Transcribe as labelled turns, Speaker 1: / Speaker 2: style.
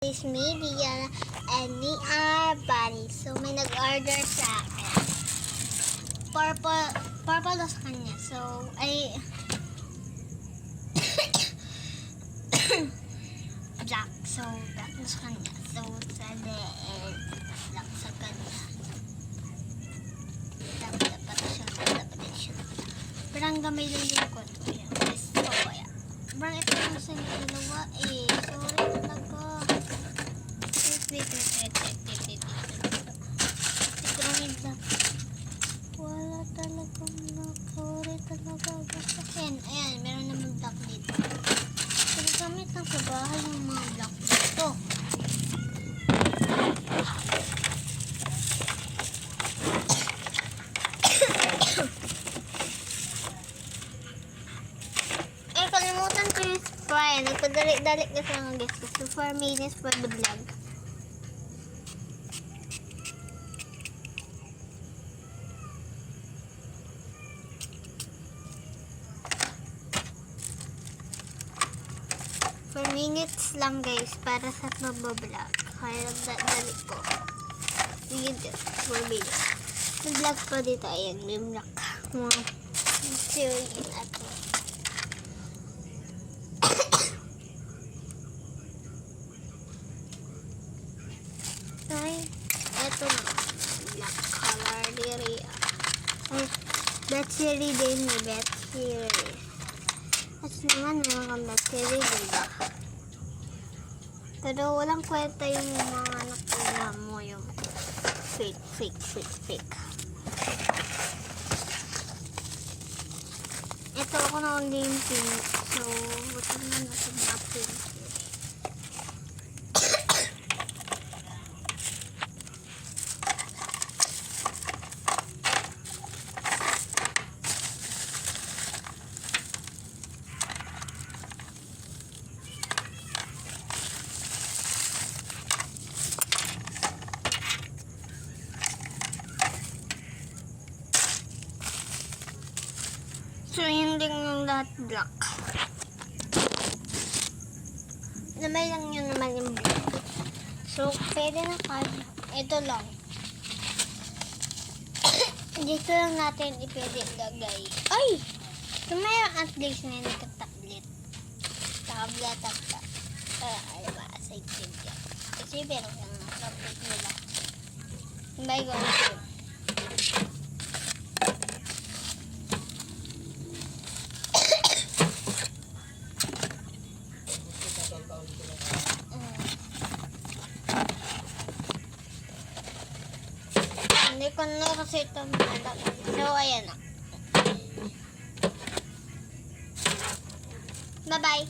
Speaker 1: This media and we are buddies. So may nag-order sa akin. Purple daw sa kanya. So ay black. So black daw sa kanya. So sa leeg black sa kanya. Dapat siya. Pero ang gamay lang yung ko. Parang ito lang sa dalawa eh. Sorry talaga. Wait. Wala talagang black. Sorry talaga. Ayan, meron naman black dito. Pero gamit lang sa bahay yung mga black dito. Kalimutan ko yung spray. Nagpadalik-dalik kasi ang guest ko. So 4 minutes for the vlog. For minutes lang guys para sa pagbablog. Kaya nagdadalik ko. Sige dito. 4 minutes. Nag-vlog pa dito. Ayan, may vlog. Wow. So yun ato. Ito na. Black color diri. Ay, battery din ni battery. At naman mga battery diba? Pero walang kwenta yung mga nakuha mo yung fake. Ito ako na only yung pink. So, buto naman natin na pink. So, yun din yung lahat black. Namay lang yun naman yung black. So, pwede na kaya. Ito lang. Dito lang natin ipwede lagay. Ay! So, mayroon at least na yung tablet. Tablet. Ay, ma-aside yan. Kasi meron yung tablet nila. May gawin. Hindi ko na kasi ito malak. So, ayan na. Bye-bye.